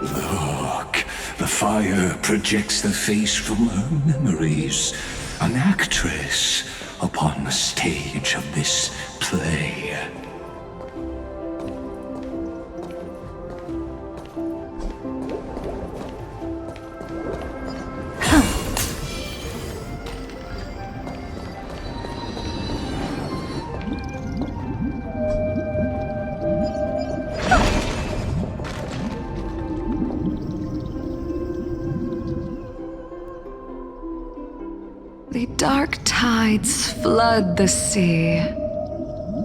Look, the fire projects the face from her memories. An actress upon the stage of this play. The dark tides flood the sea,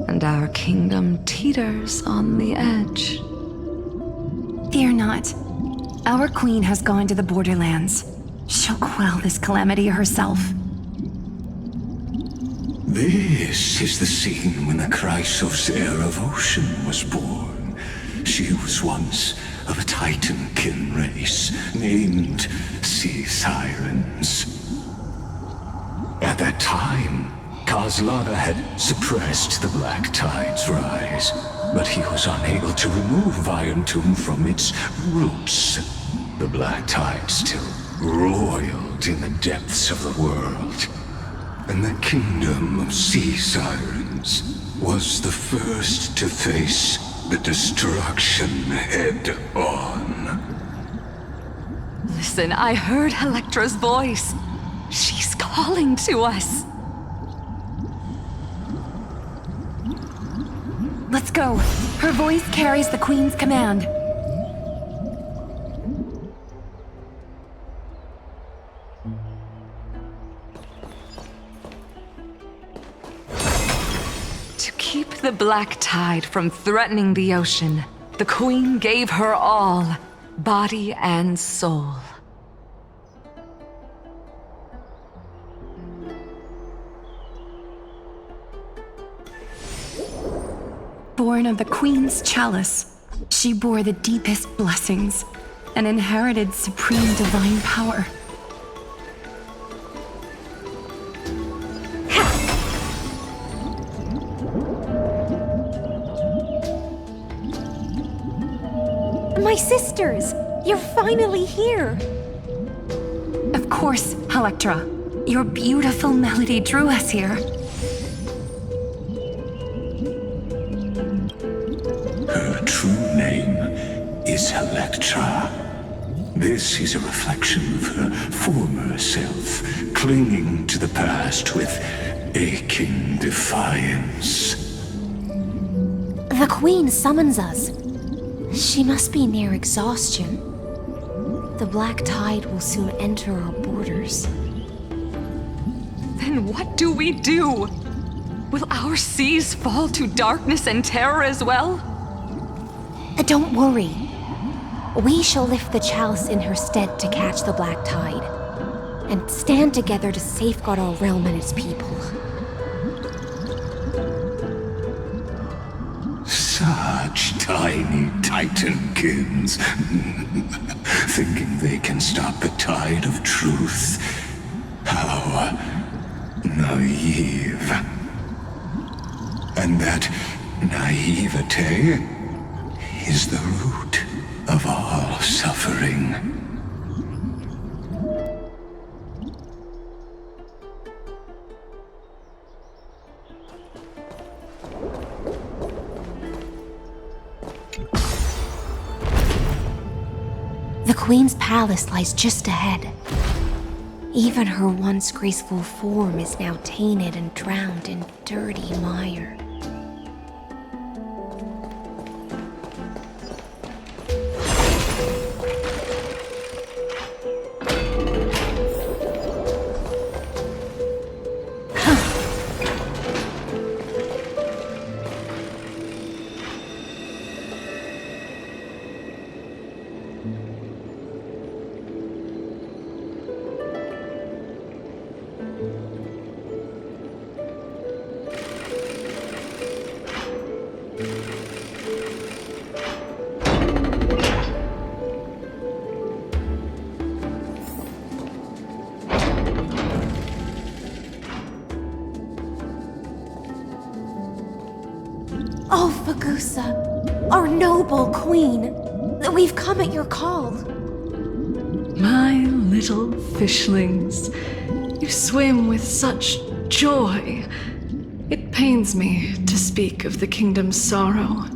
and our kingdom teeters on the edge. Fear not. Our queen has gone to the borderlands. She'll quell this calamity herself. This is the scene when the Chrysos heir of Ocean was born. She was once of a Titankin race named Sea Sirens. At that time, Kozlana had suppressed the Black Tide's rise, but he was unable to remove Iron Tomb from its roots. The Black Tide still roiled in the depths of the world, and the kingdom of Sea Sirens was the first to face the destruction head-on. Listen, I heard Electra's voice. She's calling to us. Let's go. Her voice carries the queen's command. To keep the Black Tide from threatening the ocean, the queen gave her all, body and soul. Born of the Queen's chalice, she bore the deepest blessings and inherited supreme divine power. My sisters! You're finally here! Of course, Electra. Your beautiful melody drew us here. Her true name is Electra. This is a reflection of her former self, clinging to the past with aching defiance. The Queen summons us. She must be near exhaustion. The Black Tide will soon enter our borders. Then what do we do? Will our seas fall to darkness and terror as well? Don't worry. We shall lift the chalice in her stead to catch the Black Tide, and stand together to safeguard our realm and its people. Such tiny Titankins, thinking they can stop the tide of truth. How naive. And that naivete is the root of all suffering. The Queen's palace lies just ahead. Even her once graceful form is now tainted and drowned in dirty mire. Oh, Fagusa, our noble queen, We've come at your call. My little fishlings, you swim with such joy. It pains me to speak of the kingdom's sorrow.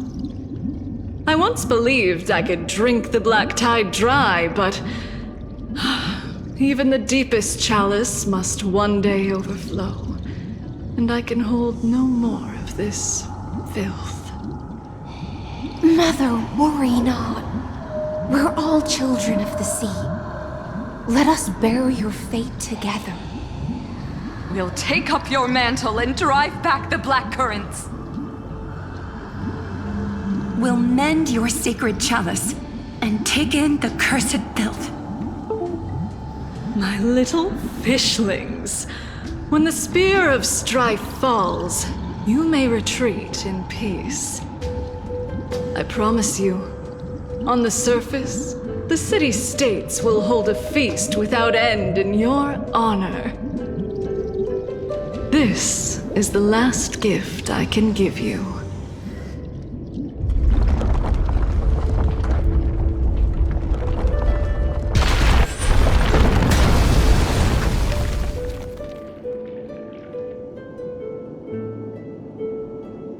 I once believed I could drink the black tide dry, but even the deepest chalice must one day overflow, and I can hold no more of this filth. Mother, worry not. We're all children of the sea. Let us bear your fate together. We'll take up your mantle and drive back the black currents. We'll mend your sacred chalice and take in the cursed filth. My little fishlings, when the spear of strife falls, you may retreat in peace. I promise you, on the surface, the city-states will hold a feast without end in your honor. This is the last gift I can give you.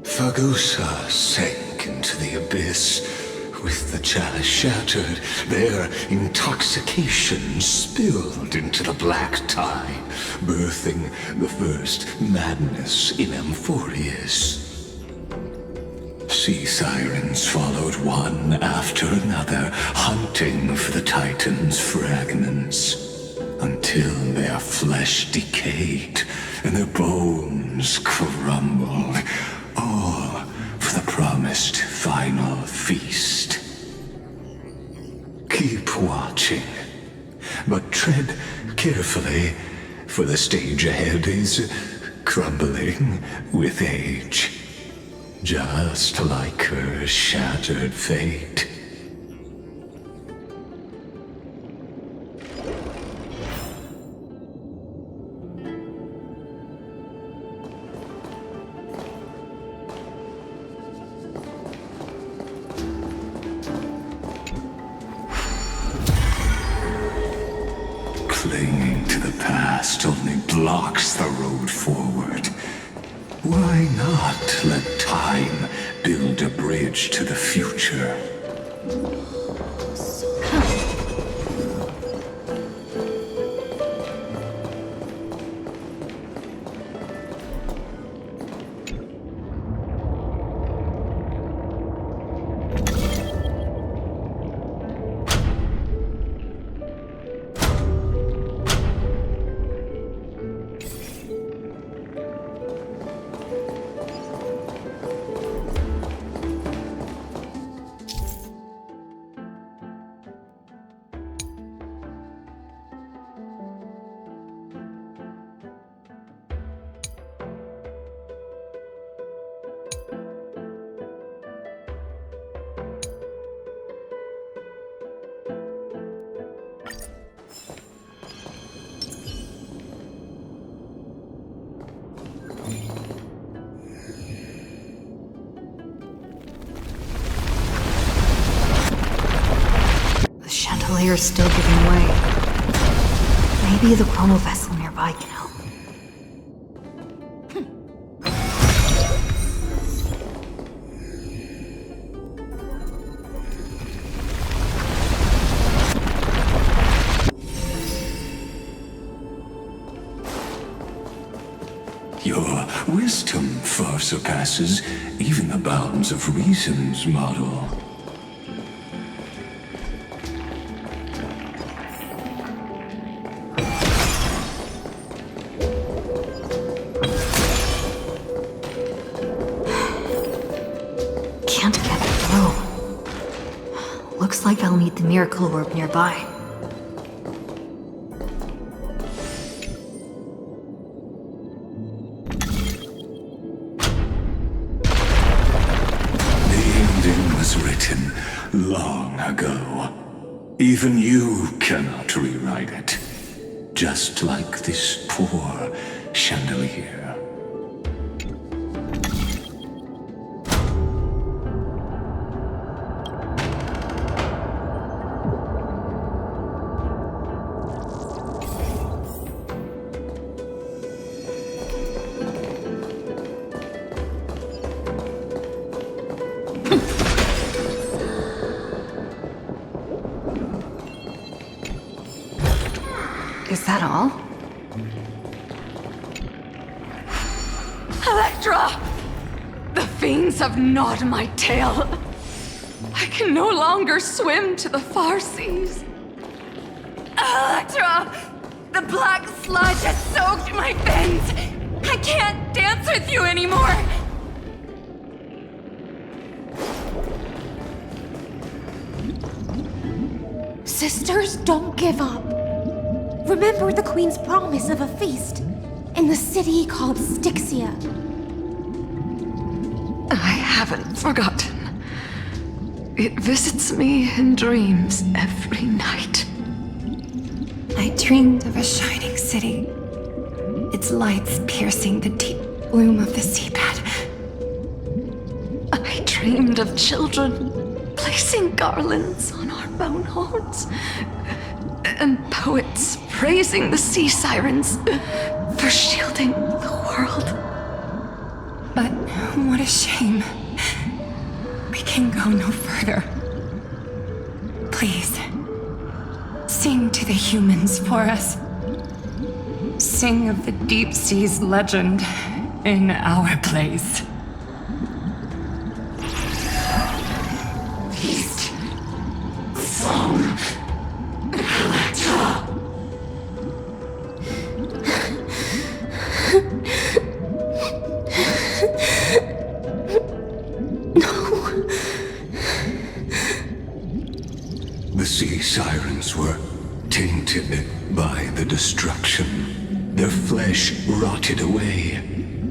Fagusa sank into the abyss. With the chalice shattered, their intoxication spilled into the black tide, birthing the first madness in Amphorius. Sea sirens followed one after another, hunting for the Titan's fragments, until their flesh decayed and their bones crumbled, all for the promised final feast. Keep watching, but tread carefully, for the stage ahead is crumbling with age, just like her shattered fate. Clinging to the past only blocks the road forward. Why not let time build a bridge to the future? The chandelier's still giving way. Maybe the chrono vessel nearby can help. Your wisdom far surpasses even the bounds of reason's model. Can't get through. Looks like I'll need the miracle orb nearby. Written long ago. Even you cannot rewrite it. Just like this poor chandelier. Is that all? Electra! The fiends have gnawed my tail. I can no longer swim to the far seas. Electra! The black sludge has soaked my fins! I can't dance with you anymore! Sisters, don't give up. Remember the Queen's promise of a feast in the city called Styxia. I haven't forgotten. It visits me in dreams every night. I dreamed of a shining city, its lights piercing the deep gloom of the seabed. I dreamed of children placing garlands on our bone horns, and poets praising the sea sirens for shielding the world. But what a shame. We can go no further. Please, sing to the humans for us. Sing of the deep sea's legend in our place. Feast from Electra. The sea sirens were tainted by the destruction. Their flesh rotted away.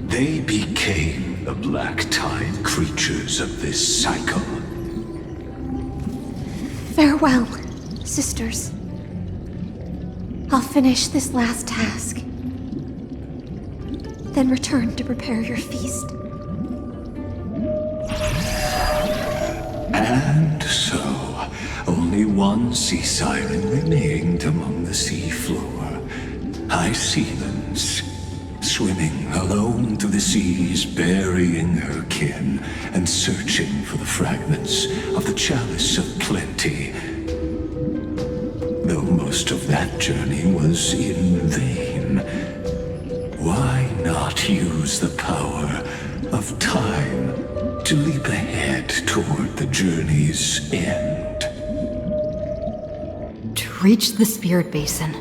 They became the black tide creatures of this cycle. Farewell, sisters. I'll finish this last task, then return to prepare your feast. And so, only one sea siren remained among the sea floor. High Sealands, swimming alone through the seas, burying her kin, and searching for the fragments of the chalice of plenty. Though most of that journey was in vain, why not use the power of time to leap ahead toward the journey's end? To reach the Spirit Basin,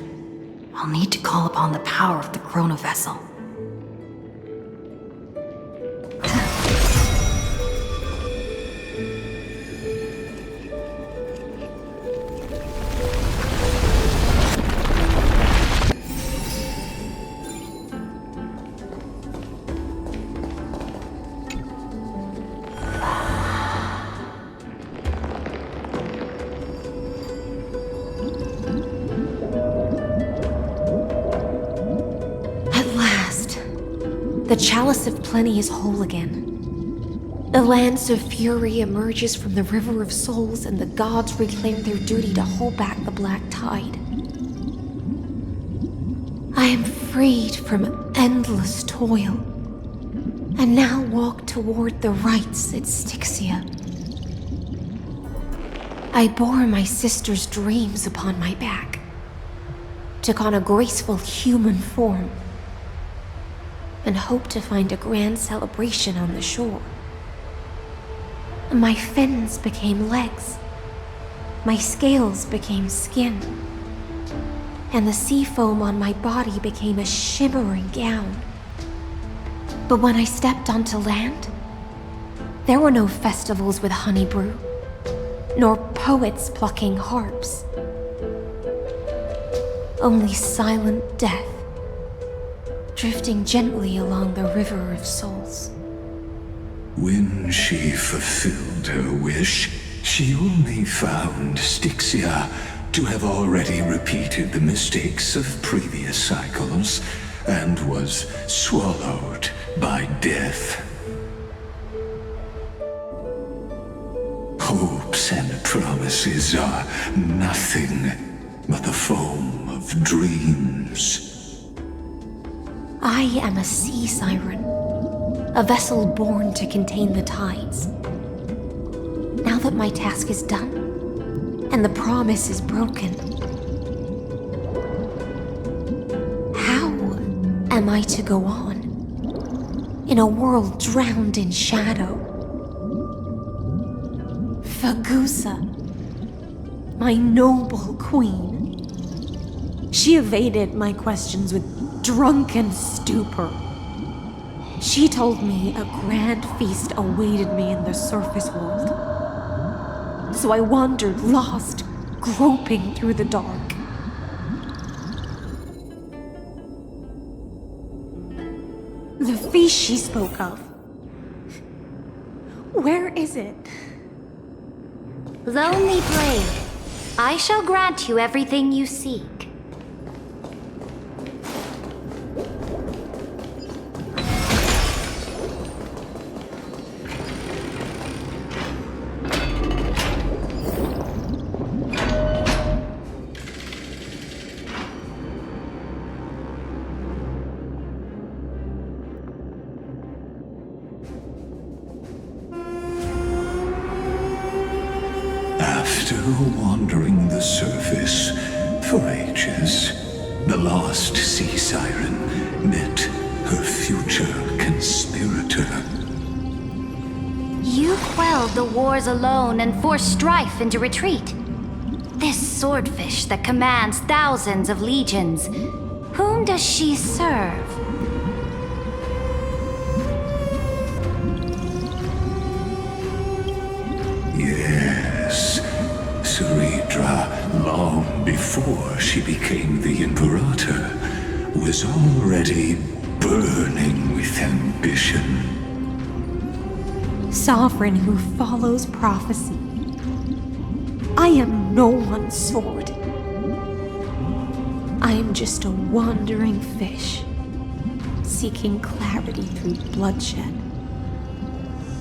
I'll need to call upon the power of the Chrono Vessel. The chalice of plenty is whole again. The lance of fury emerges from the river of souls, and the gods reclaim their duty to hold back the black tide. I am freed from endless toil, and now walk toward the rites at Styxia. I bore my sister's dreams upon my back, took on a graceful human form, and hoped to find a grand celebration on the shore. My fins became legs, my scales became skin, and the sea foam on my body became a shimmering gown. But when I stepped onto land, there were no festivals with honey brew, nor poets plucking harps. Only silent death, drifting gently along the river of souls. When she fulfilled her wish, she only found Styxia to have already repeated the mistakes of previous cycles and was swallowed by death. Hopes and promises are nothing but the foam of dreams. I am a sea siren, a vessel born to contain the tides. Now that my task is done, and the promise is broken, am I to go on? In a world drowned in shadow? Fagusa, my noble queen. She evaded my questions with drunken stupor. She told me a grand feast awaited me in the surface world. So I wandered lost, groping through the dark. The feast she spoke of. Where is it? Lonely Blade, I shall grant you everything you seek. After wandering the surface for ages, the lost sea siren met her future conspirator. You quelled the wars alone and forced strife into retreat. This swordfish that commands thousands of legions, whom does she serve? Yes, Saridra, long before she became the Imperator, was already burning with ambition. Sovereign who follows prophecy. I am no one's sword. I am just a wandering fish, seeking clarity through bloodshed.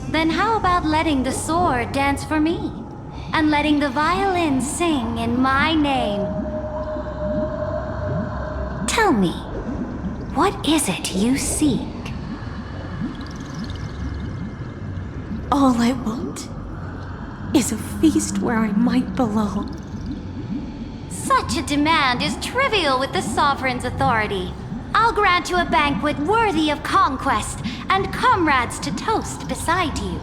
Then how about letting the sword dance for me? And letting the violin sing in my name? Tell me, what is it you seek? All I want is a feast where I might belong. Such a demand is trivial with the Sovereign's authority. I'll grant you a banquet worthy of conquest and comrades to toast beside you.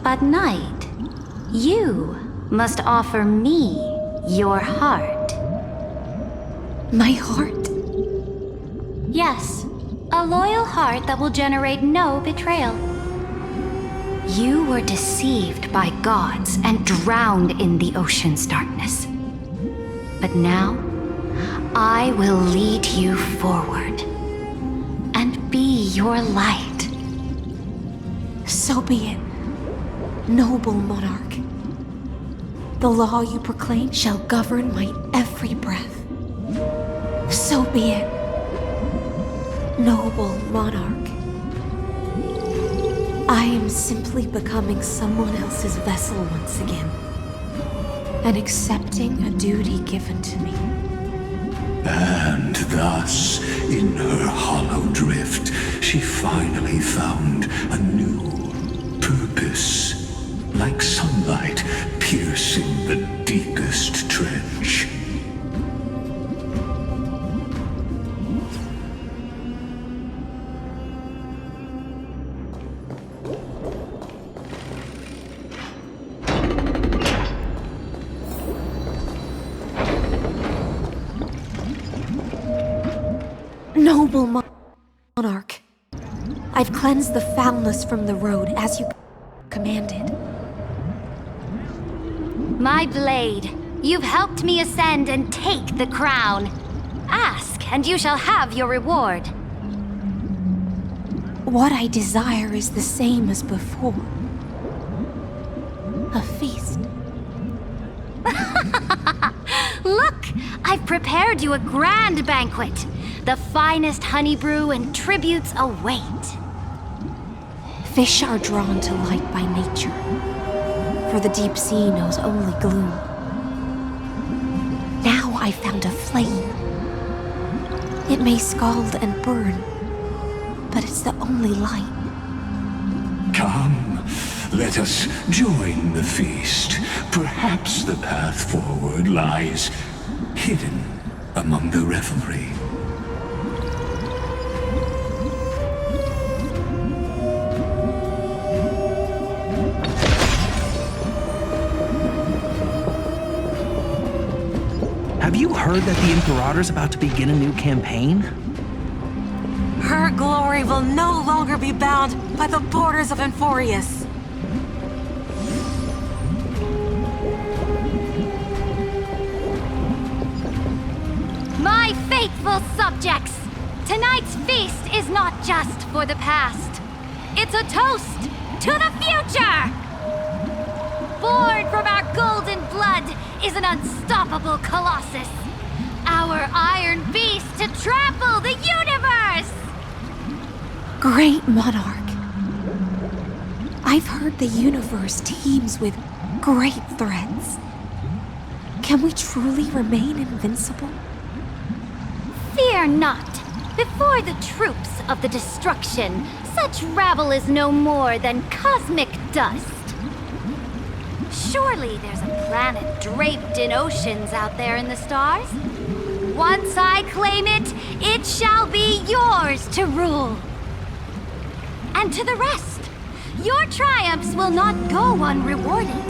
But Knight, you must offer me your heart. My heart? Yes, a loyal heart that will generate no betrayal. You were deceived by gods and drowned in the ocean's darkness. But now, I will lead you forward and be your light. So be it, noble monarch. The law you proclaim shall govern my every breath. So be it, noble monarch. I am simply becoming someone else's vessel once again, and accepting a duty given to me. And thus, in her hollow drift, she finally found a new purpose, like sunlight piercing the deepest trench. Noble monarch, I've cleansed the foulness from the road as you commanded. My blade, you've helped me ascend and take the crown. Ask, and you shall have your reward. What I desire is the same as before. A feast. Look, I've prepared you a grand banquet. The finest honey brew and tributes await. Fish are drawn to light by nature, for the deep sea knows only gloom. Now I found a flame. It may scald and burn, but it's the only light. Come, let us join the feast. Perhaps the path forward lies hidden among the revelry. Have you heard that the Imperator's about to begin a new campaign? Her glory will no longer be bound by the borders of Enforius. My faithful subjects, tonight's feast is not just for the past. It's a toast to the future! Born from our golden blood is an unstoppable colossus. Our iron beast to trample the universe! Great monarch. I've heard the universe teems with great threats. Can we truly remain invincible? Fear not. Before the troops of the destruction, such rabble is no more than cosmic dust. Surely there's a planet draped in oceans out there in the stars. Once I claim it, it shall be yours to rule. And to the rest, your triumphs will not go unrewarded.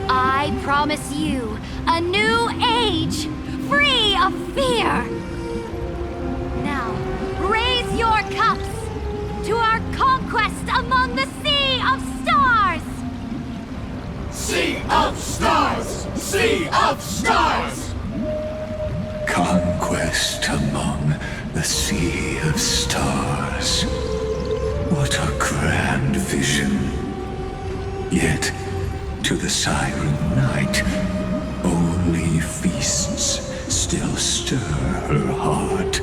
I promise you a new age, free of fear. Now, raise your cups to our conquest among the Sea of Stars! Sea of Stars! Sea of Stars! Conquest among the Sea of Stars. What a grand vision. Yet, to the Siren Knight, only feasts still stir her heart.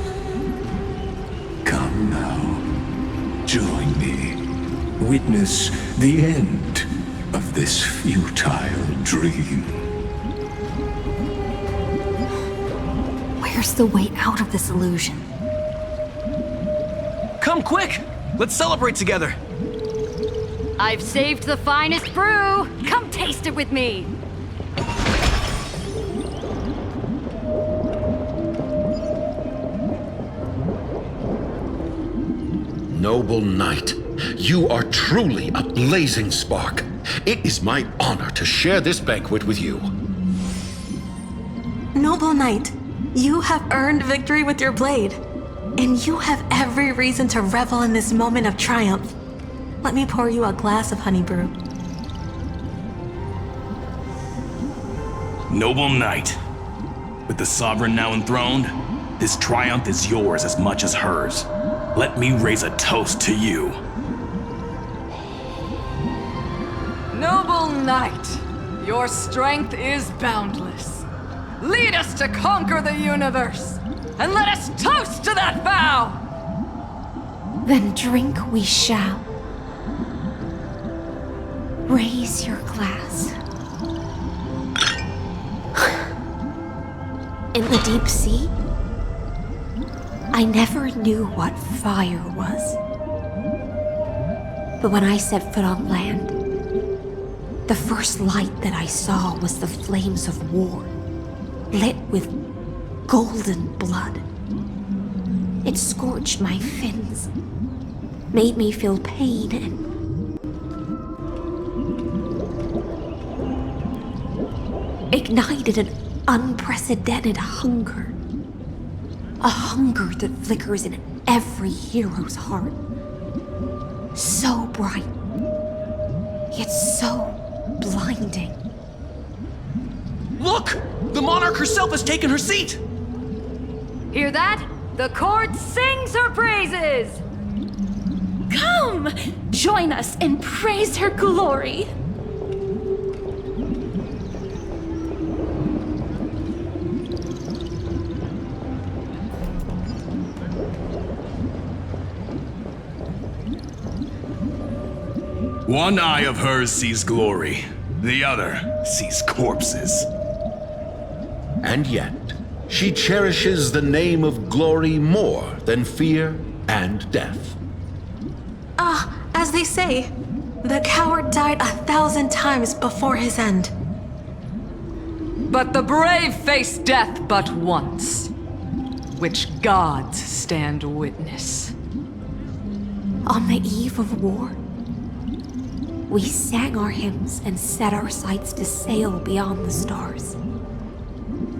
Come now, join me. Witness the end of this futile dream. Where's the way out of this illusion? Come quick! Let's celebrate together! I've saved the finest brew! Come taste it with me! Noble knight, you are truly a blazing spark. It is my honor to share this banquet with you. Noble knight, you have earned victory with your blade. And you have every reason to revel in this moment of triumph. Let me pour you a glass of honey brew. Noble knight, with the sovereign now enthroned, this triumph is yours as much as hers. Let me raise a toast to you. Noble knight, your strength is boundless. Lead us to conquer the universe, and let us toast to that vow! Then drink we shall. Raise your glass. In the deep sea, I never knew what fire was. But when I set foot on land, the first light that I saw was the flames of war, lit with golden blood. It scorched my fins, made me feel pain and ignited an unprecedented hunger. A hunger that flickers in every hero's heart. So bright, yet so blinding. Look! The monarch herself has taken her seat! Hear that? The court sings her praises! Come! Join us and praise her glory! One eye of hers sees glory, the other sees corpses. And yet, she cherishes the name of glory more than fear and death. As they say, the coward died 1,000 times before his end. But the brave face death but once. which gods stand witness. On the eve of war, we sang our hymns and set our sights to sail beyond the stars.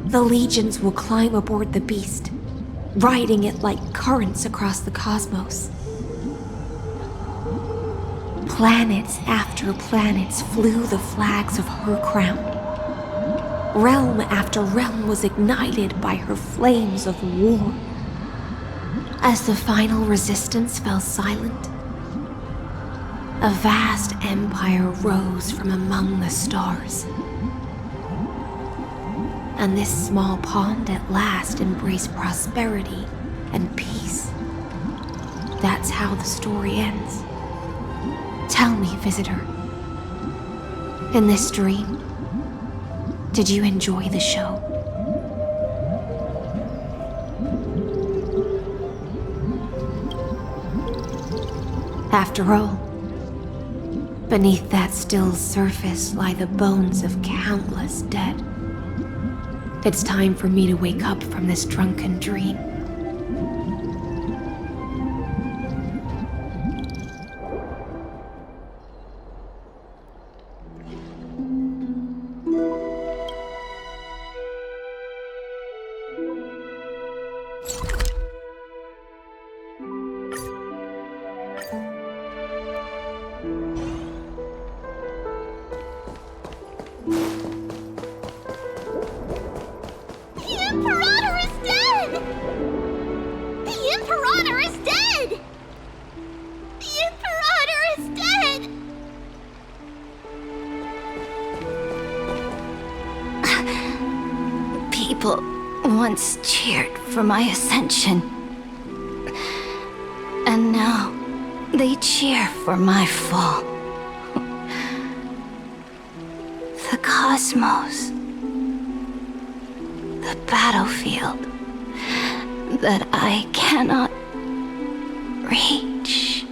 The legions will climb aboard the beast, riding it like currents across the cosmos. Planets after planets flew the flags of her crown. Realm after realm was ignited by her flames of war. As the final resistance fell silent, a vast empire rose from among the stars. And this small pond at last embraced prosperity and peace. That's how the story ends. Tell me, visitor, in this dream, did you enjoy the show? After all, beneath that still surface lie the bones of countless dead. It's time for me to wake up from this drunken dream. People once cheered for my ascension. And now they cheer for my fall. The cosmos. The battlefield that I cannot reach.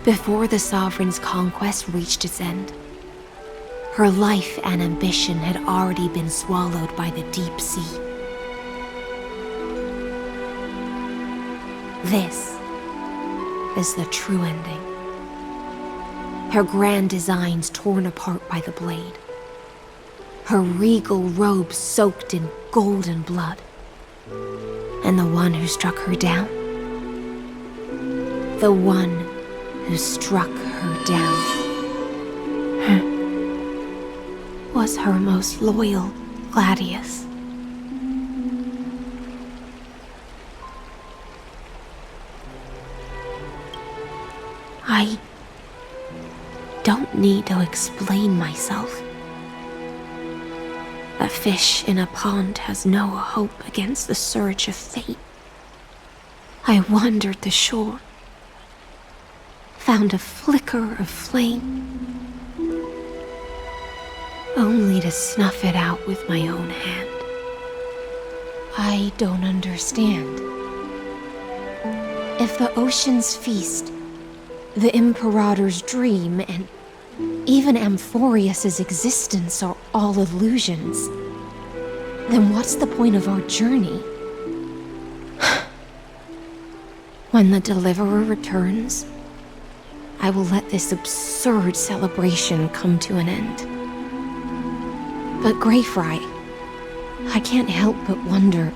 Before the Sovereign's conquest reached its end, her life and ambition had already been swallowed by the deep sea. This is the true ending. Her grand designs torn apart by the blade. Her regal robe soaked in golden blood. And the one who struck her down? The one who struck her down was her most loyal Gladius. I don't need to explain myself. A fish in a pond has no hope against the surge of fate. I wandered the shore, found a flicker of flame, only to snuff it out with my own hand. I don't understand. If the ocean's feast, the Imperator's dream, and even Amphorius's existence are all illusions, then what's the point of our journey? When the Deliverer returns, I will let this absurd celebration come to an end. But Greyfry, I can't help but wonder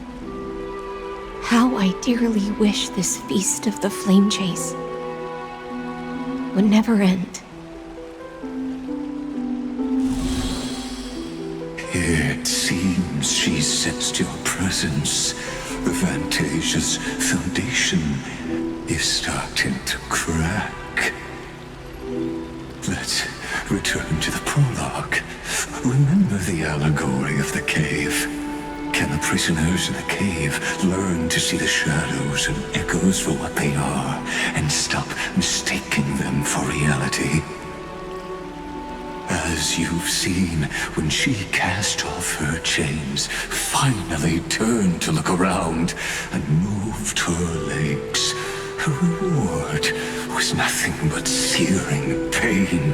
how I dearly wish this feast of the Flame Chase would never end. It seems she sensed your presence. The Fantasia's foundation is starting to crack. Let's return to the prologue. Remember the allegory of the cave? Can the prisoners in the cave learn to see the shadows and echoes for what they are and stop mistaking them for reality? As you've seen, when she cast off her chains, finally turned to look around and moved her legs, her reward was nothing but searing pain.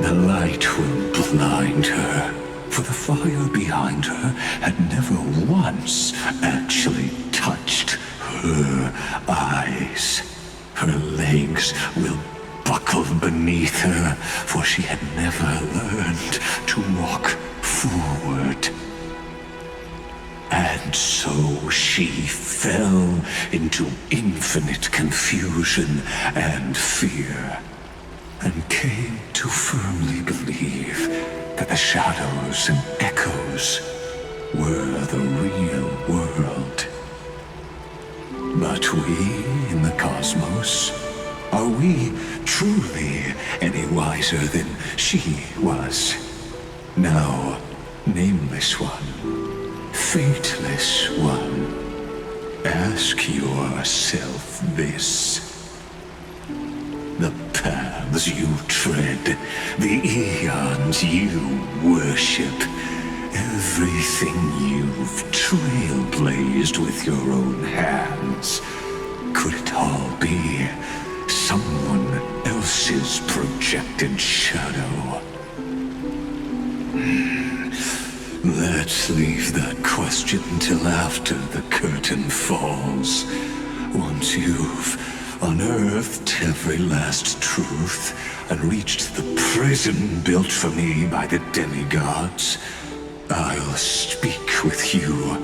The light will blind her, for the fire behind her had never once actually touched her eyes. Her legs will buckle beneath her, for she had never learned to walk forward. And so she fell into infinite confusion and fear, and came to firmly believe that the shadows and echoes were the real world. But we in the cosmos, are we truly any wiser than she was? Now, nameless one, fateless one, ask yourself this. The paths you tread, the eons you worship, everything you've trailblazed with your own hands, could it all be someone else's projected shadow? Let's leave that question till after the curtain falls. Once you've unearthed every last truth and reached the prison built for me by the demigods, I'll speak with you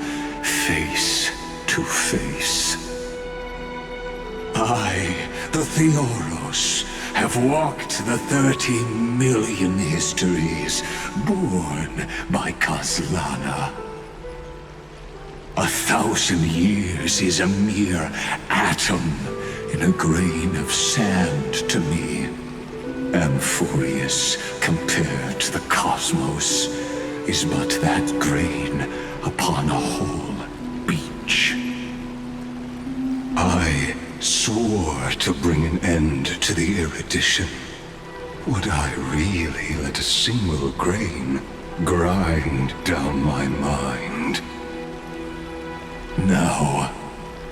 face to face. I, the Theoros, have walked the 30 million histories born by Kaslana. 1,000 years is a mere atom in a grain of sand to me. Amphorius, compared to the cosmos, is but that grain upon a whole beach. I swore to bring an end to the erudition. Would I really let a single grain grind down my mind? Now,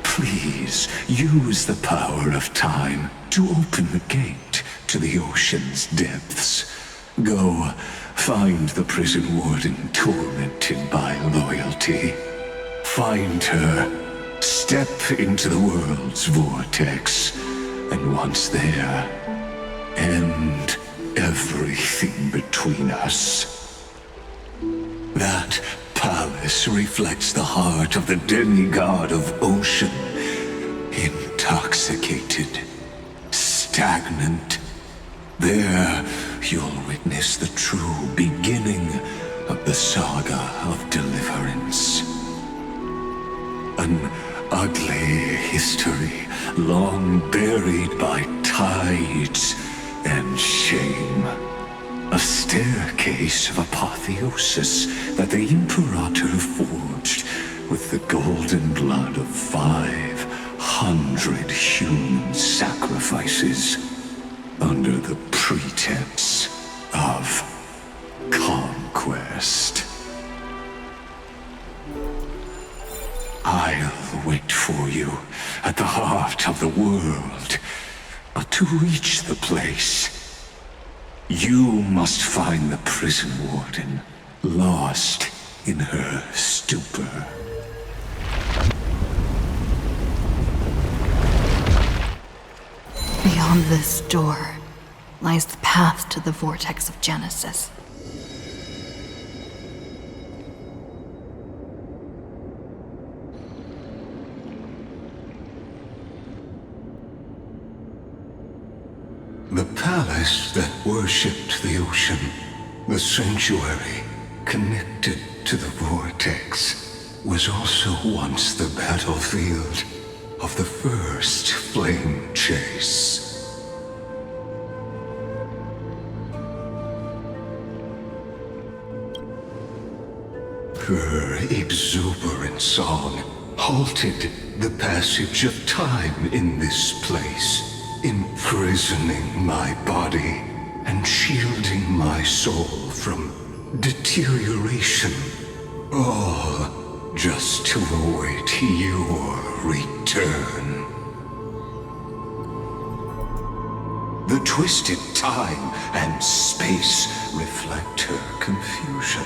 please use the power of time to open the gate to the ocean's depths. Go, find the prison warden tormented by loyalty. Find her, step into the world's vortex, and once there, end everything between us. That palace reflects the heart of the demigod of ocean, intoxicated, stagnant. There, you'll witness the true beginning of the saga of deliverance. An ugly history, long buried by tides and shame. A staircase of apotheosis that the Imperator forged with the golden blood of 500 human sacrifices under the pretense of conquest. I'll wait for you at the heart of the world. But to reach the place, you must find the prison warden, lost in her stupor. Beyond this door lies the path to the vortex of Genesis. The palace that worshipped the ocean, the sanctuary connected to the vortex, was also once the battlefield of the first flame chase. Her exuberant song halted the passage of time in this place, imprisoning my body and shielding my soul from deterioration, all just to await your return. The twisted time and space reflect her confusion.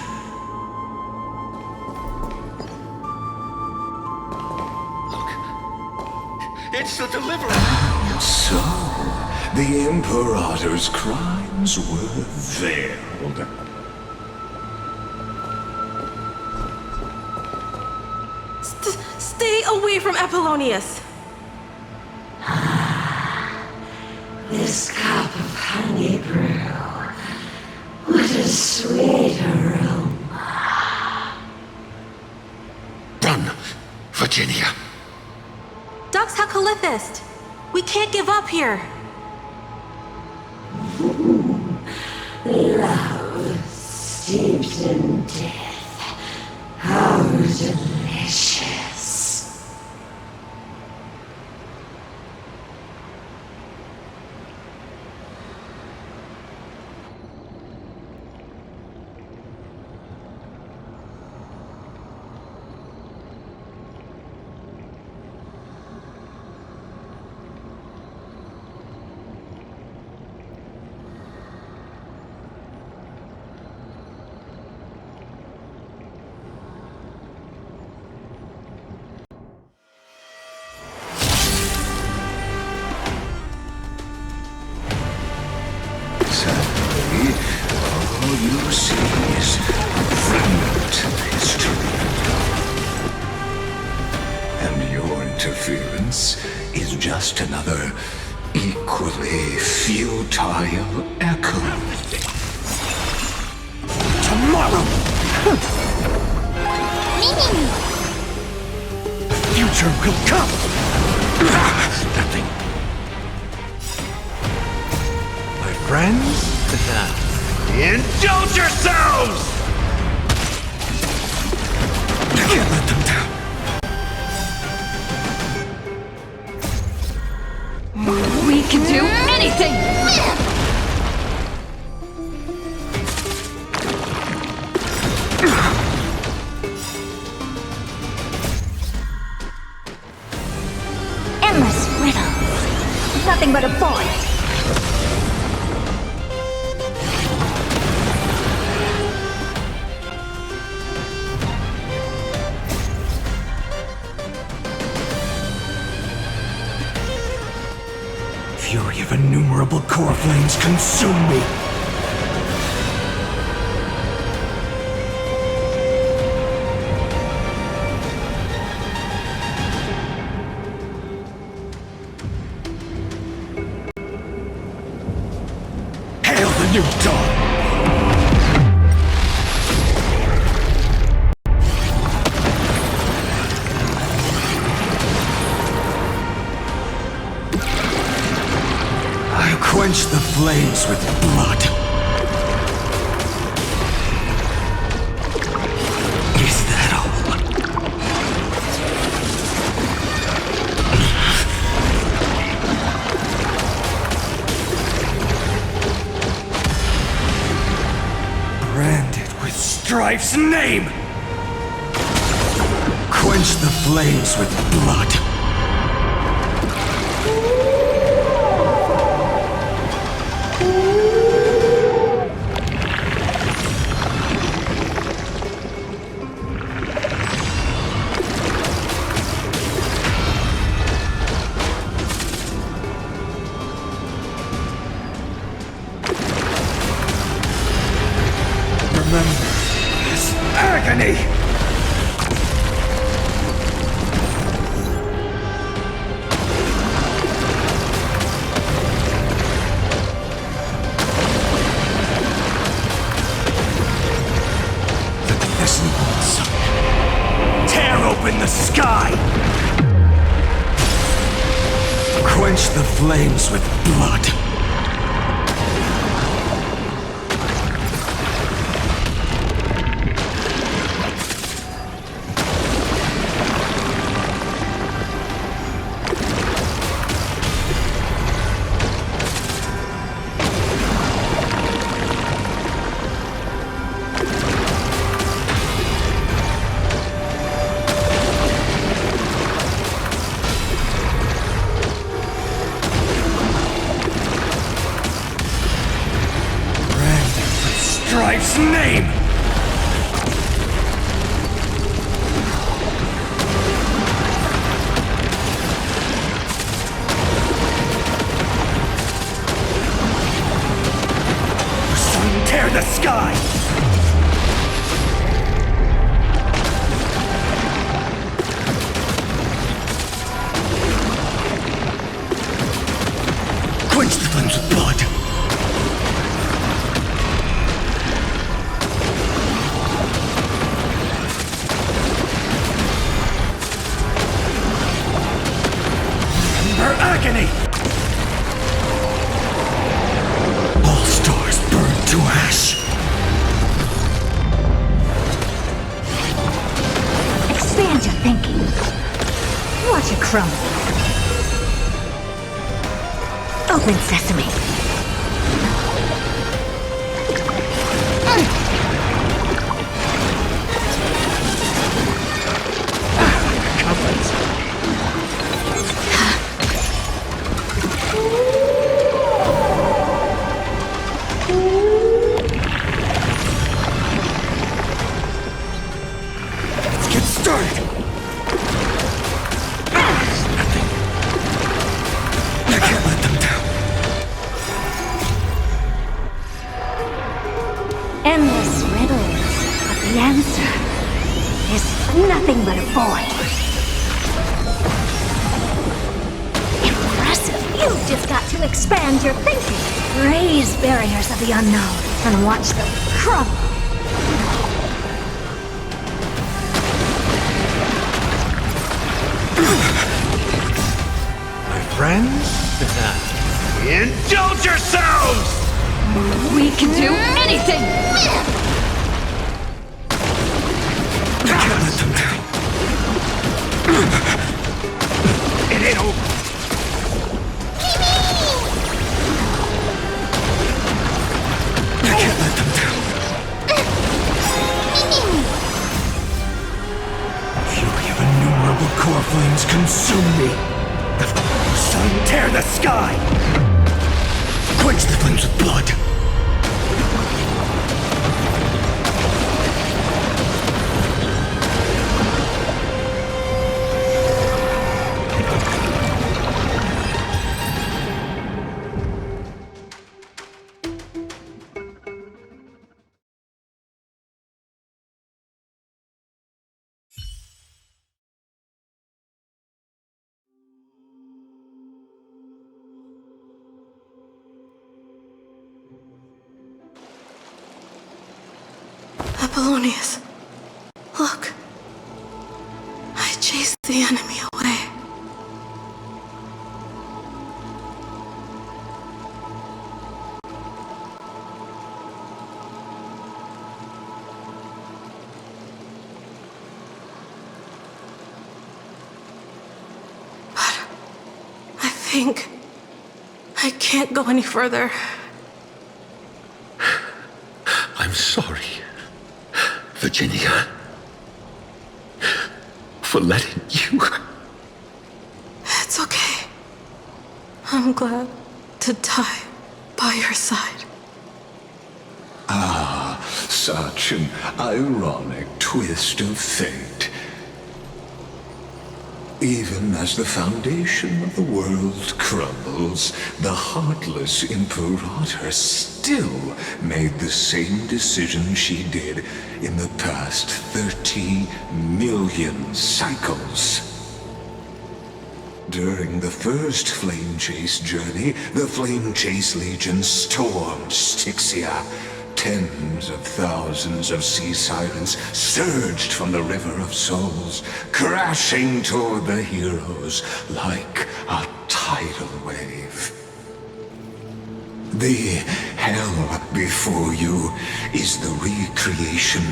It's the deliverer! And so, the Imperator's crimes were veiled. Stay away from Apollonius! This cup of honey brew. What a sweet aroma. Run, Virginia. Dux Hakalithist! We can't give up here! Love steeped in death. How delicious. Sadly, all you see is fragment of history. And your interference is just another equally futile echo. Tomorrow! Future will come! Nothing. My friends? Indulge yourselves! I can't let them down. We can do anything! Endless riddles. Nothing but a void. Fury of innumerable core flames consume me. Hail the new dawn! Quench the flames with blood. Is that all? Branded with Strife's name! Quench the flames with blood. Remember this agony! The crescent bolts tear open the sky! Quench the flames with blood. life's name! Sun tear the sky! Quench the flames of blood! Her agony! All stars burn to ash! Expand your thinking. Watch it crumble. Open sesame. Let's get started! I can't let them down. Endless riddles, but the answer is nothing but a void. Impressive! You've just got to expand your thinking. Raise barriers of the unknown and watch them crumble. My friends? Indulge yourselves! We can do anything! I can't let them down. It ain't over. I can't let them down. Fury of innumerable core flames consume me. Sun tear the sky! Quench the flames of blood! Apollonius, look. I chased the enemy away. But I think I can't go any further. I'm sorry, Virginia, for letting you. It's okay. I'm glad to die by your side. Ah, such an ironic twist of fate. Even as the foundation of the world crumbles, the heartless Imperator still made the same decision she did in the past 30 million cycles. During the first Flame Chase journey, the Flame Chase Legion stormed Styxia. Tens of thousands of sea sirens surged from the River of Souls, crashing toward the heroes like a tidal wave. The hell before you is the recreation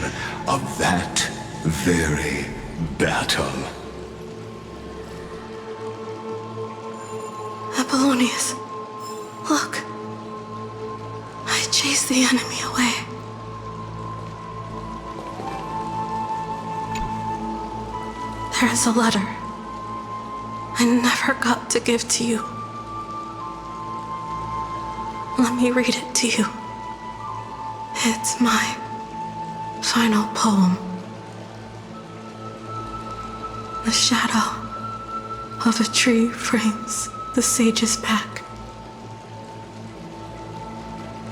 of that very battle. Apollonius, look. I chased the enemy away. There is a letter I never got to give to you. Let me read it to you. It's my final poem. The shadow of a tree frames the sage's back,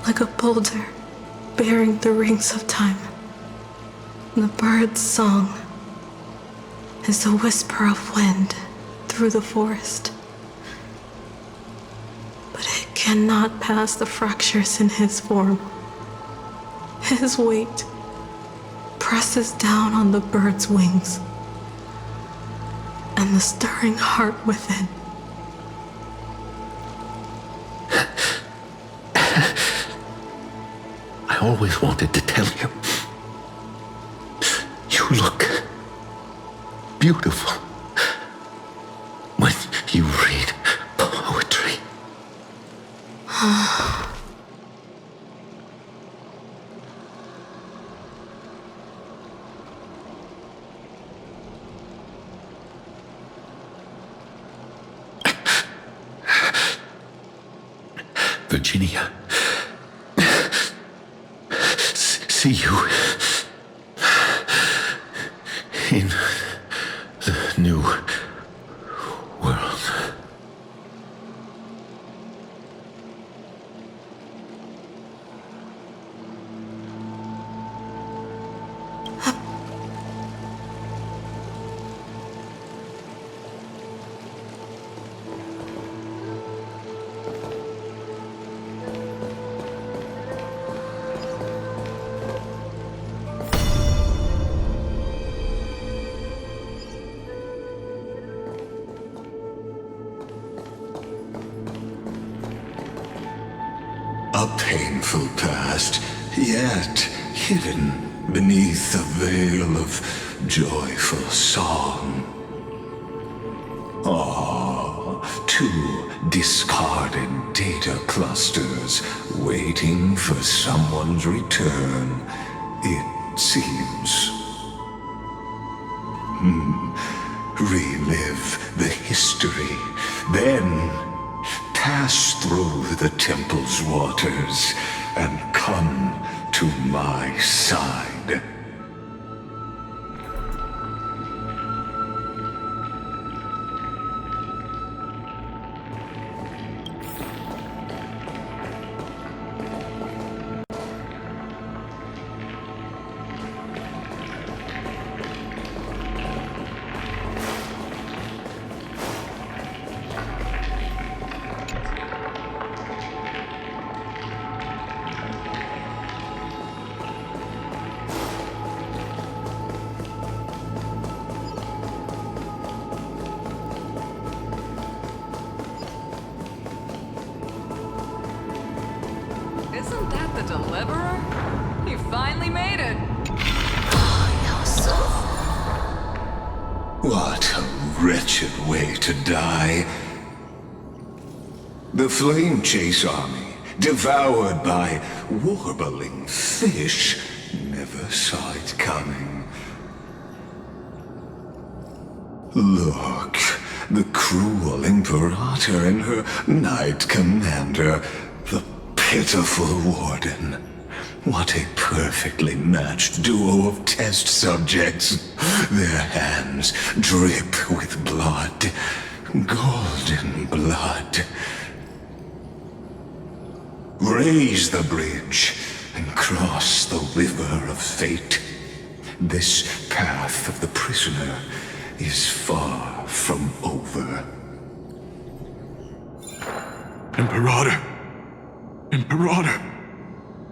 like a boulder bearing the rings of time. The bird's song is a whisper of wind through the forest, but it cannot pass the fractures in his form. His weight presses down on the bird's wings and the stirring heart within. I always wanted to tell you. You look beautiful when you read poetry. Virginia, see you in the new world. A painful past, yet hidden beneath a veil of joyful song. Ah, two discarded data clusters waiting for someone's return, it seems. Relive the history, then pass through the temple's waters and come to my side. Isn't that the deliverer? He finally made it. What a wretched way to die. The Flame Chase army, devoured by warbling fish, never saw it coming. Look, the cruel Imperator and her Knight Commander, the pitiful Warden. What a perfectly matched duo of test subjects. Their hands drip with blood, golden blood. Raise the bridge and cross the river of fate. This path of the prisoner is far from over. Imperator! Imperator!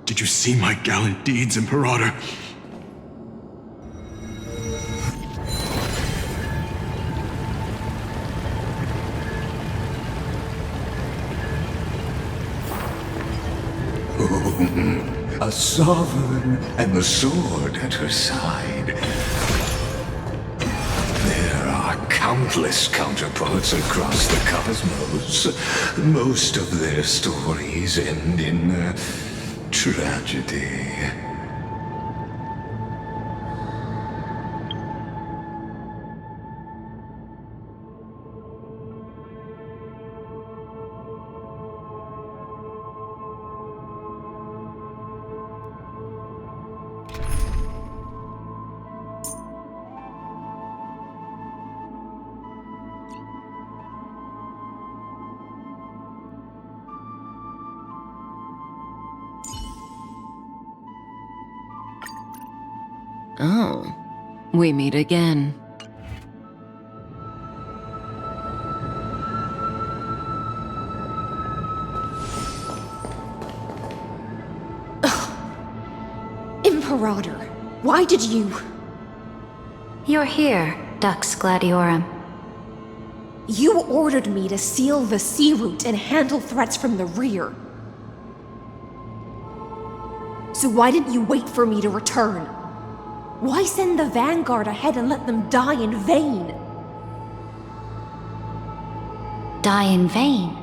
Did you see my gallant deeds, Imperator? A sovereign and the sword at her side. There are countless counterparts across the cosmos. Most of their stories end in tragedy. Oh, we meet again. Imperator, why did you... You're here, Dux Gladiorum. You ordered me to seal the sea route and handle threats from the rear. So why didn't you wait for me to return? Why send the Vanguard ahead and let them die in vain? Die in vain?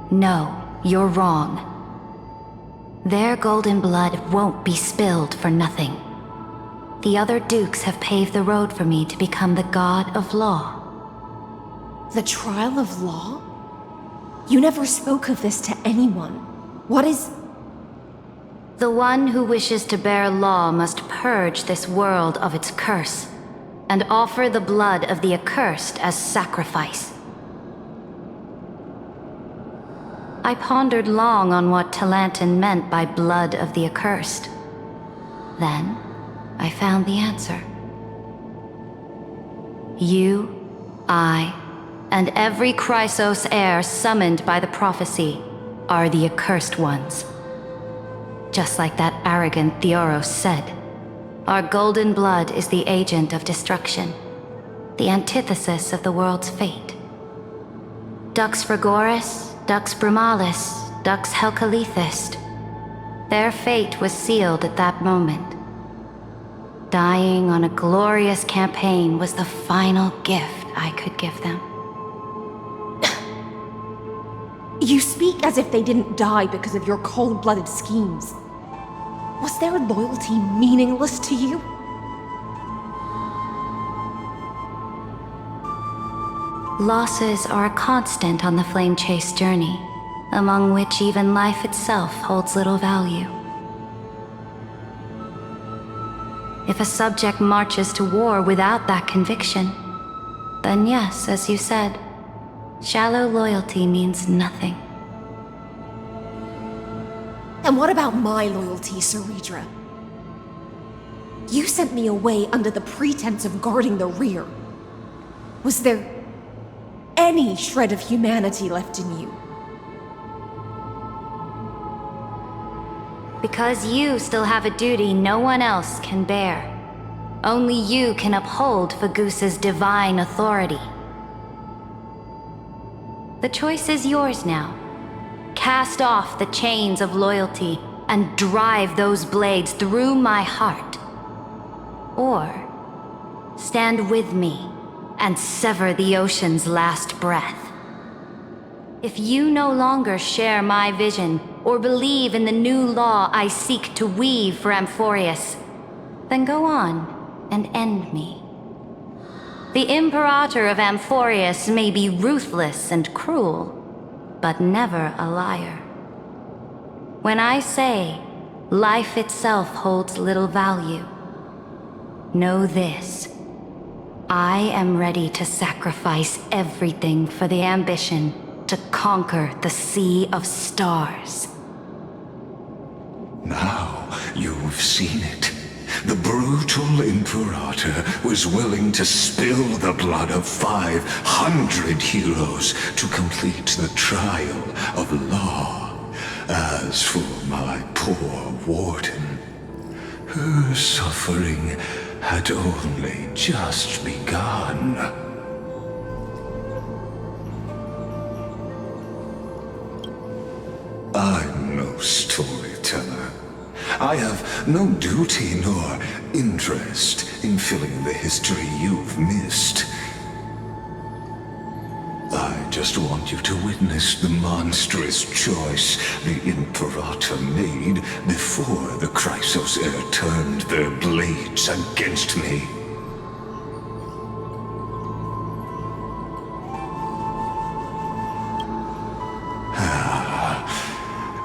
No, you're wrong. Their golden blood won't be spilled for nothing. The other dukes have paved the road for me to become the god of law. The trial of law? You never spoke of this to anyone. What is... The one who wishes to bear law must purge this world of its curse, and offer the blood of the accursed as sacrifice. I pondered long on what Talantin meant by blood of the accursed. Then, I found the answer. You, I, and every Chrysos heir summoned by the prophecy are the accursed ones. Just like that arrogant Theoros said, our golden blood is the agent of destruction, the antithesis of the world's fate. Dux Frigoris, Dux Brumalis, Dux Helcalethist. Their fate was sealed at that moment. Dying on a glorious campaign was the final gift I could give them. You speak as if they didn't die because of your cold-blooded schemes. Was their loyalty meaningless to you? Losses are a constant on the Flame Chase journey, among which even life itself holds little value. If a subject marches to war without that conviction, then yes, as you said, shallow loyalty means nothing. And what about my loyalty, Ceridra? You sent me away under the pretense of guarding the rear. Was there any shred of humanity left in you? Because you still have a duty no one else can bear. Only you can uphold Fagusa's divine authority. The choice is yours now. Cast off the chains of loyalty and drive those blades through my heart. Or stand with me and sever the ocean's last breath. If you no longer share my vision or believe in the new law I seek to weave for Amphorius, then go on and end me. The Imperator of Amphorius may be ruthless and cruel, but never a liar. When I say life itself holds little value, know this. I am ready to sacrifice everything for the ambition to conquer the Sea of Stars. Now you've seen it. The brutal Imperator was willing to spill the blood of 500 heroes to complete the trial of law. As for my poor warden, her suffering had only just begun. I'm no storyteller. I have no duty nor interest in filling the history you've missed. I just want you to witness the monstrous choice the Imperator made before the Chrysos heir turned their blades against me.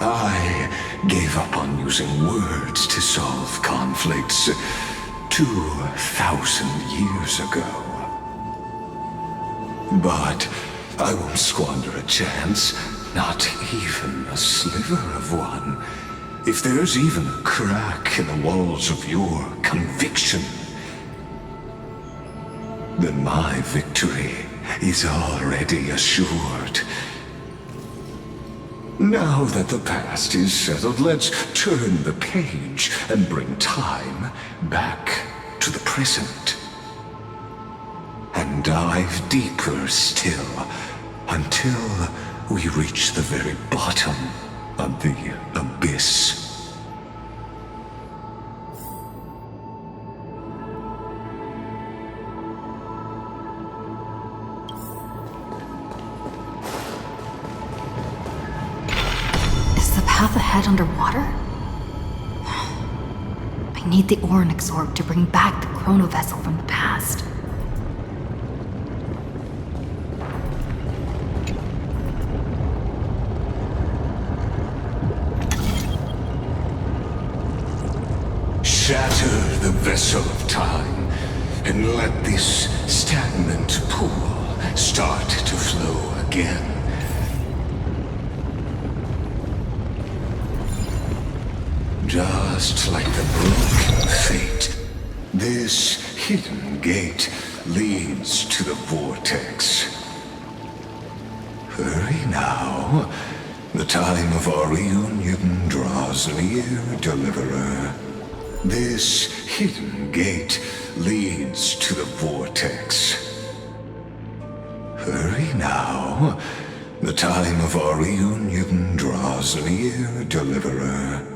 I gave up on using words to solve conflicts 2,000 years ago. But I won't squander a chance, not even a sliver of one, If there's even a crack in the walls of your conviction, then my victory is already assured. Now that the past is settled, let's turn the page and bring time back to the present. And dive deeper still, until we reach the very bottom of the abyss. Is the path ahead underwater? I need the Ornyx orb to bring back the chrono vessel from the past. Shatter the vessel of time, and let this stagnant pool start to flow again. Just like the broken fate, this hidden gate leads to the vortex. Hurry now. The time of our reunion draws near, Deliverer. This hidden gate leads to the vortex. Hurry now. The time of our reunion draws near, Deliverer.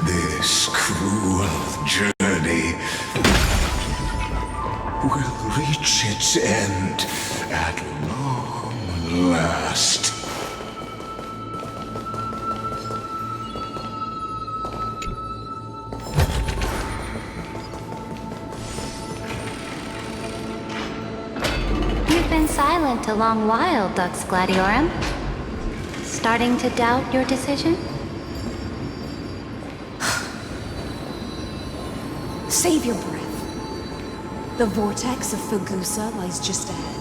This cruel journey will reach its end at long last. You've been silent a long while, Dux Gladiorum. Starting to doubt your decision? Save your breath. The vortex of Fugusa lies just ahead.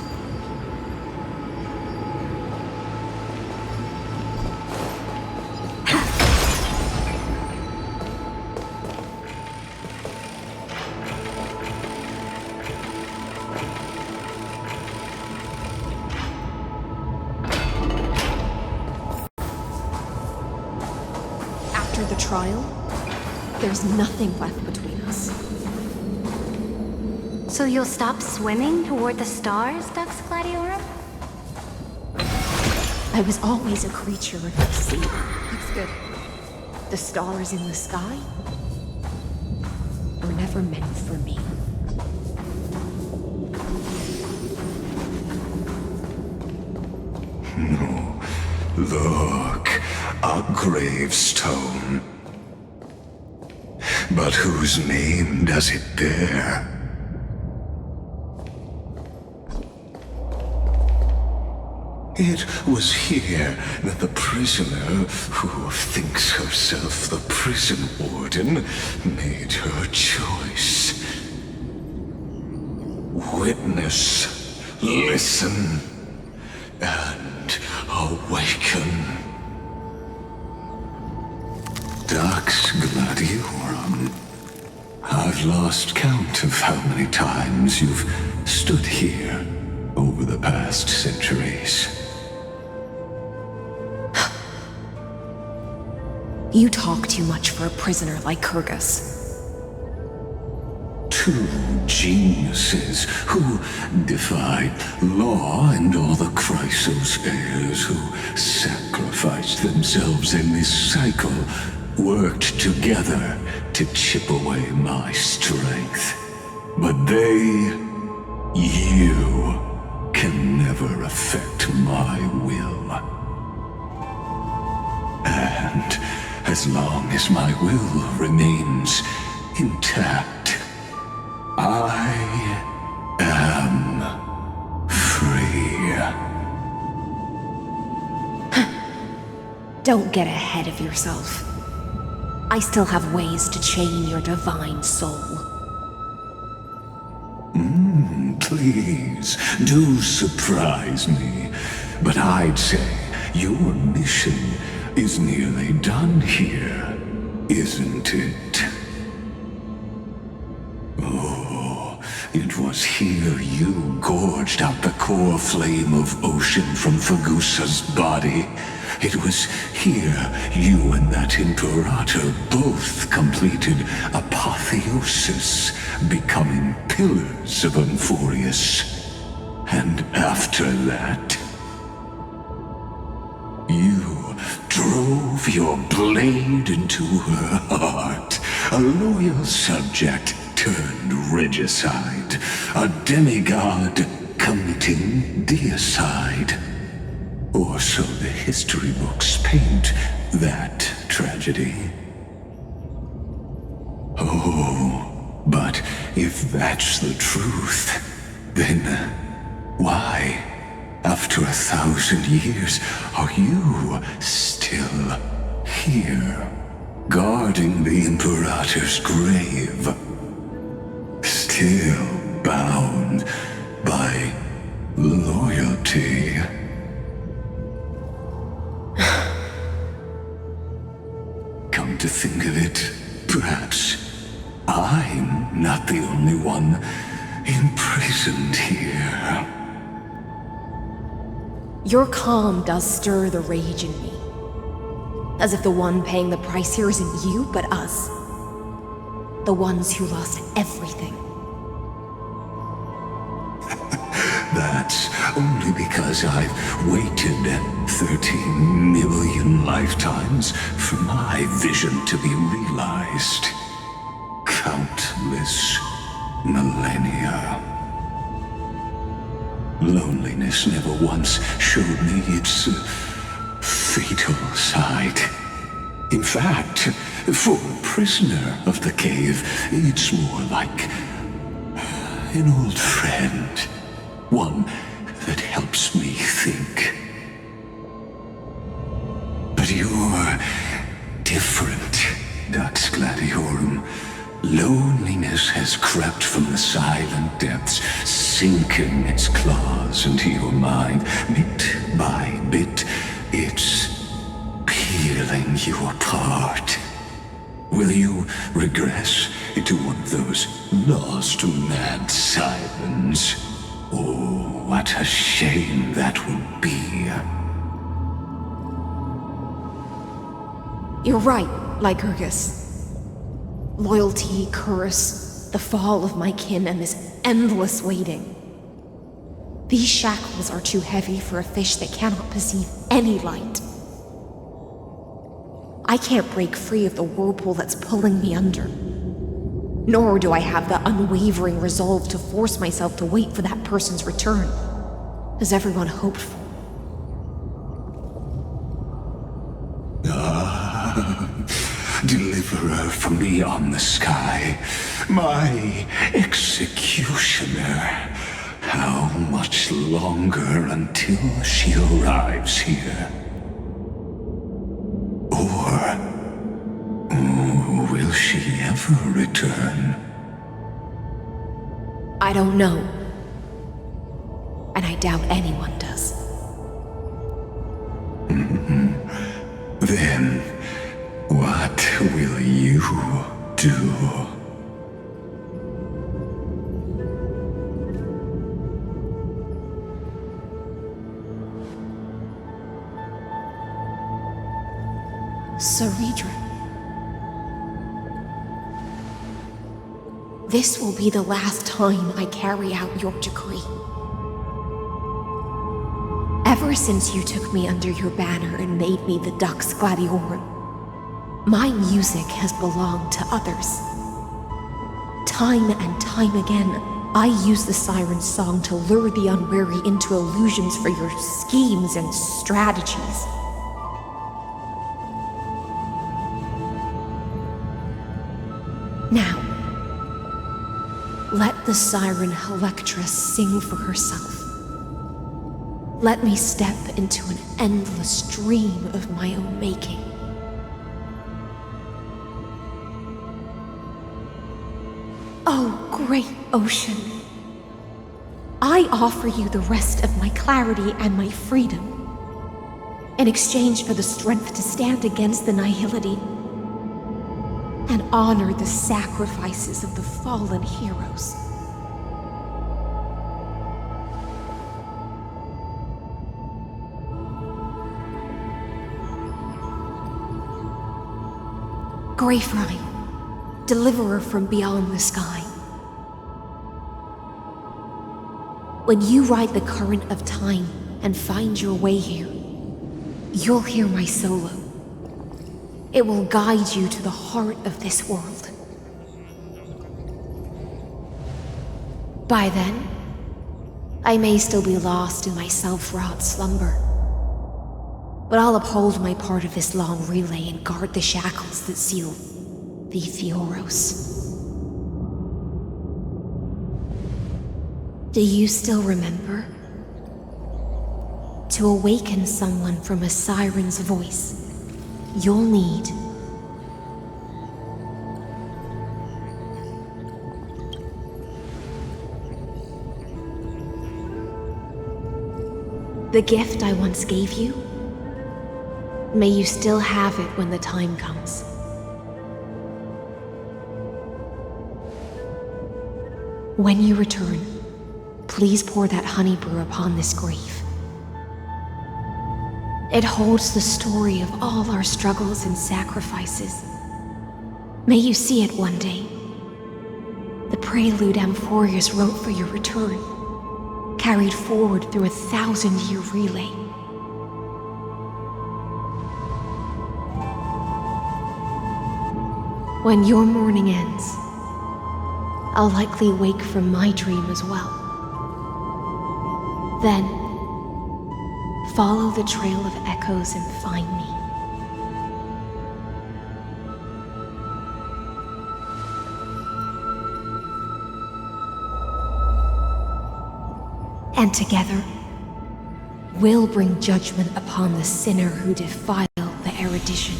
After the trial, there's nothing left between us. So you'll stop swimming toward the stars, Dux Gladiorum? I was always a creature of the sea. That's good. The stars in the sky were never meant for me. No. Look, a gravestone. But whose name does it bear? It was here that the prisoner, who thinks herself the prison warden, made her choice. Witness, listen, and awaken. Dux Gladiorum, I've lost count of how many times you've stood here over the past centuries. You talk too much for a prisoner like Kyrgyz. Two geniuses who defied law and all the Chrysos heirs who sacrificed themselves in this cycle worked together to chip away my strength. But you can never affect my will. And as long as my will remains intact. I am free. Don't get ahead of yourself. I still have ways to chain your divine soul. Please, do surprise me. But I'd say your mission is nearly done here, isn't it? Oh, it was here you gorged out the core flame of ocean from Fagusa's body. It was here you and that Imperator both completed apotheosis, becoming pillars of Amphorius. And after that, you drove your blade into her heart, a loyal subject turned regicide, a demigod committing deicide. Or so the history books paint that tragedy. Oh, but if that's the truth, then why, after 1,000 years, are you still here, guarding the Imperator's grave? Still bound by loyalty? Come to think of it, perhaps I'm not the only one imprisoned here. Your calm does stir the rage in me. As if the one paying the price here isn't you, but us. The ones who lost everything. That's only because I've waited 13 million lifetimes for my vision to be realized. Countless millennia. Loneliness never once showed me its fatal side. In fact, for a prisoner of the cave, it's more like an old friend. One that helps me think. But you're different, Dux Gladiorum. Loneliness has crept from the silent depths, sinking its claws into your mind. Bit by bit, it's peeling you apart. Will you regress into one of those lost mad sirens? Oh, what a shame that would be. You're right, Lycurgus. Loyalty, curse, the fall of my kin, and this endless waiting. These shackles are too heavy for a fish that cannot perceive any light. I can't break free of the whirlpool that's pulling me under. Nor do I have the unwavering resolve to force myself to wait for that person's return, as everyone hoped for. Deliverer from beyond the sky, my executioner. How much longer until she arrives here? Or will she ever return? I don't know. And I doubt anyone does. Then, what will you do? Saridra. This will be the last time I carry out your decree. Ever since you took me under your banner and made me the Dux Gladiorum, my music has belonged to others. Time and time again, I use the siren's song to lure the unwary into illusions for your schemes and strategies. Now, let the siren Electra sing for herself. Let me step into an endless dream of my own making. Oh, great ocean. I offer you the rest of my clarity and my freedom in exchange for the strength to stand against the nihility and honor the sacrifices of the fallen heroes. Greyfry, deliverer from beyond the sky. When you ride the current of time and find your way here, you'll hear my solo. It will guide you to the heart of this world. By then, I may still be lost in my self-wrought slumber, but I'll uphold my part of this long relay and guard the shackles that seal the Theoros. Do you still remember? To awaken someone from a siren's voice, you'll need the gift I once gave you. May you still have it when the time comes. When you return, please pour that honey brew upon this grave. It holds the story of all our struggles and sacrifices. May you see it one day. The prelude Amphorius wrote for your return, carried forward through a 1,000-year relay. When your morning ends, I'll likely wake from my dream as well. Then, follow the trail of echoes and find me. And together, we'll bring judgment upon the sinner who defiled the erudition.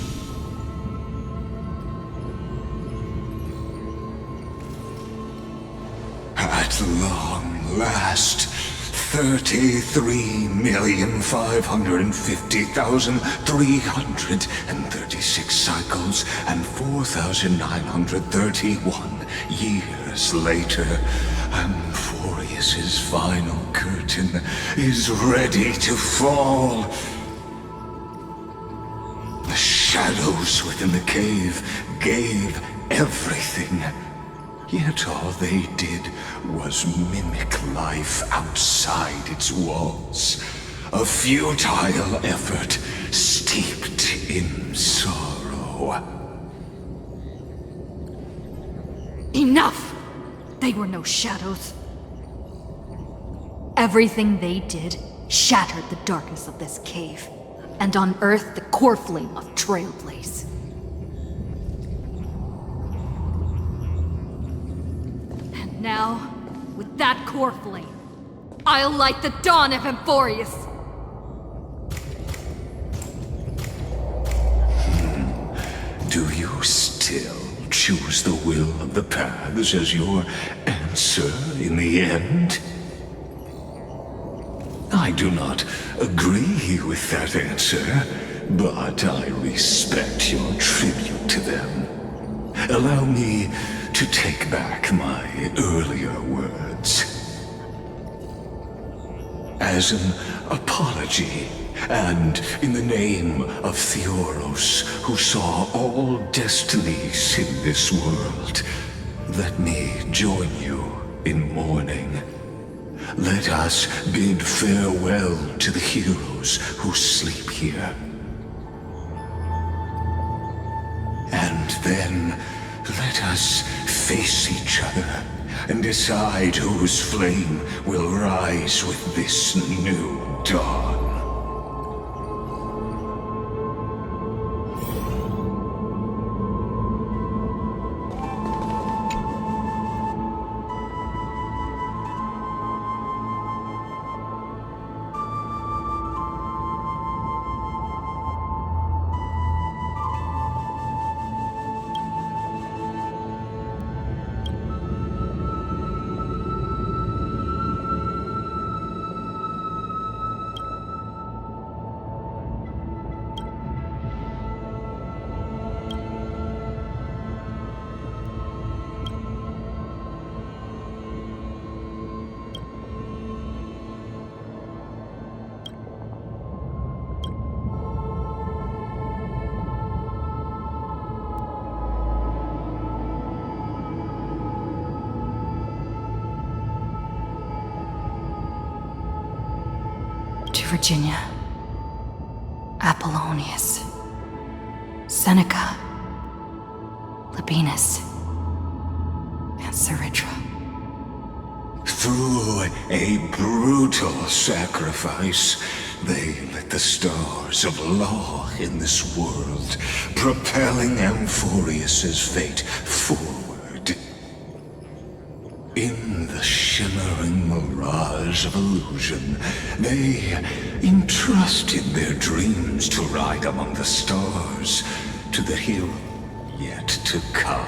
At long last, 33,550,336 cycles and 4,931 years later, Amphorius's final curtain is ready to fall. The shadows within the cave gave everything. Yet all they did was mimic life outside its walls. A futile effort steeped in sorrow. Enough! They were no shadows. Everything they did shattered the darkness of this cave, and unearthed the core flame of Trailblaze. Now, with that core flame, I'll light the dawn of Amphorius! Do you still choose the will of the paths as your answer in the end? I do not agree with that answer, but I respect your tribute to them. Allow me to take back my earlier words. As an apology, and in the name of Theoros, who saw all destinies in this world, let me join you in mourning. Let us bid farewell to the heroes who sleep here. And then let us face each other and decide whose flame will rise with this new dawn. Virginia, Apollonius, Seneca, Labienus, and Saritra. Through a brutal sacrifice, they lit the stars of law in this world, propelling Amphorius's fate forward. In the shimmering mirage of illusion, they entrusted their dreams to ride among the stars to the hero yet to come.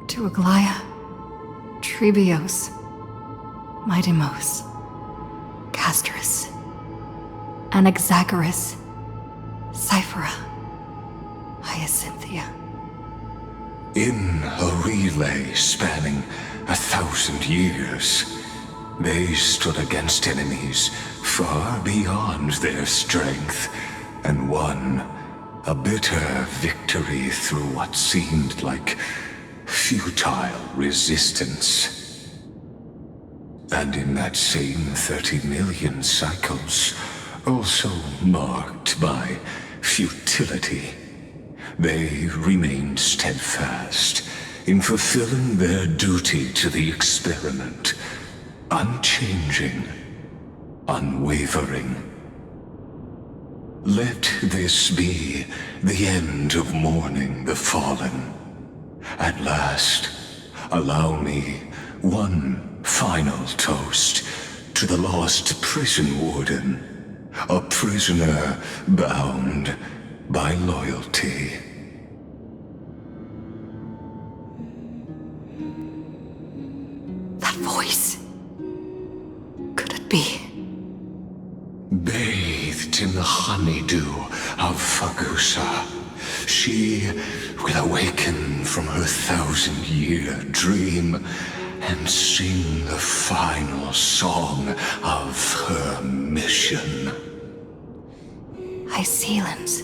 To Aglaia, Trebios, Midimos, Castrus, Anaxagoras, Cyphera, Hyacinthia. In a relay spanning 1,000 years, they stood against enemies far beyond their strength and won a bitter victory through what seemed like futile resistance. And in that same 30 million cycles, also marked by futility, they remained steadfast in fulfilling their duty to the experiment, unchanging, unwavering. Let this be the end of mourning the fallen. At last, allow me one final toast to the lost prison warden, a prisoner bound by loyalty. That voice. Could it be? Bathed in the honeydew of Fagusa, she will awaken from her 1,000-year dream and sing the final song of her mission. Hycelans.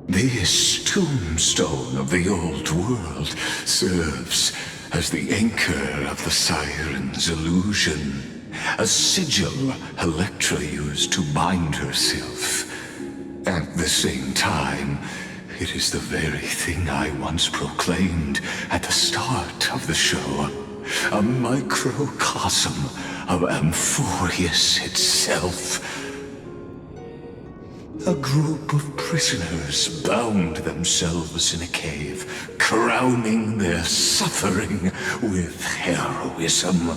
This tombstone of the old world serves as the anchor of the Siren's illusion, a sigil Electra used to bind herself. At the same time, it is the very thing I once proclaimed at the start of the show, a microcosm of Amphorius itself. A group of prisoners bound themselves in a cave, crowning their suffering with heroism.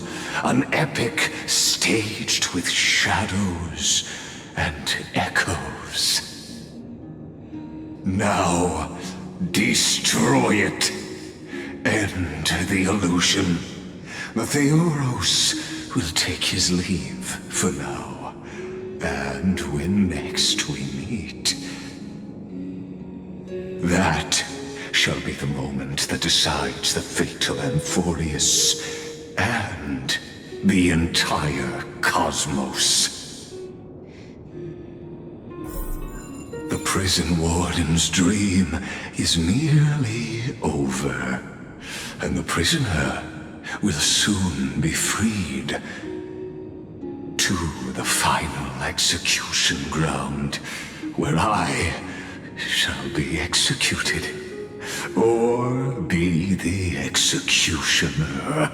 An epic staged with shadows and echoes. Now, destroy it. End the illusion. The Theoros will take his leave for now. And when next we meet, that shall be the moment that decides the fate of Amphorius and the entire cosmos. The prison warden's dream is nearly over, and the prisoner will soon be freed to the final execution ground, where I shall be executed, or be the executioner.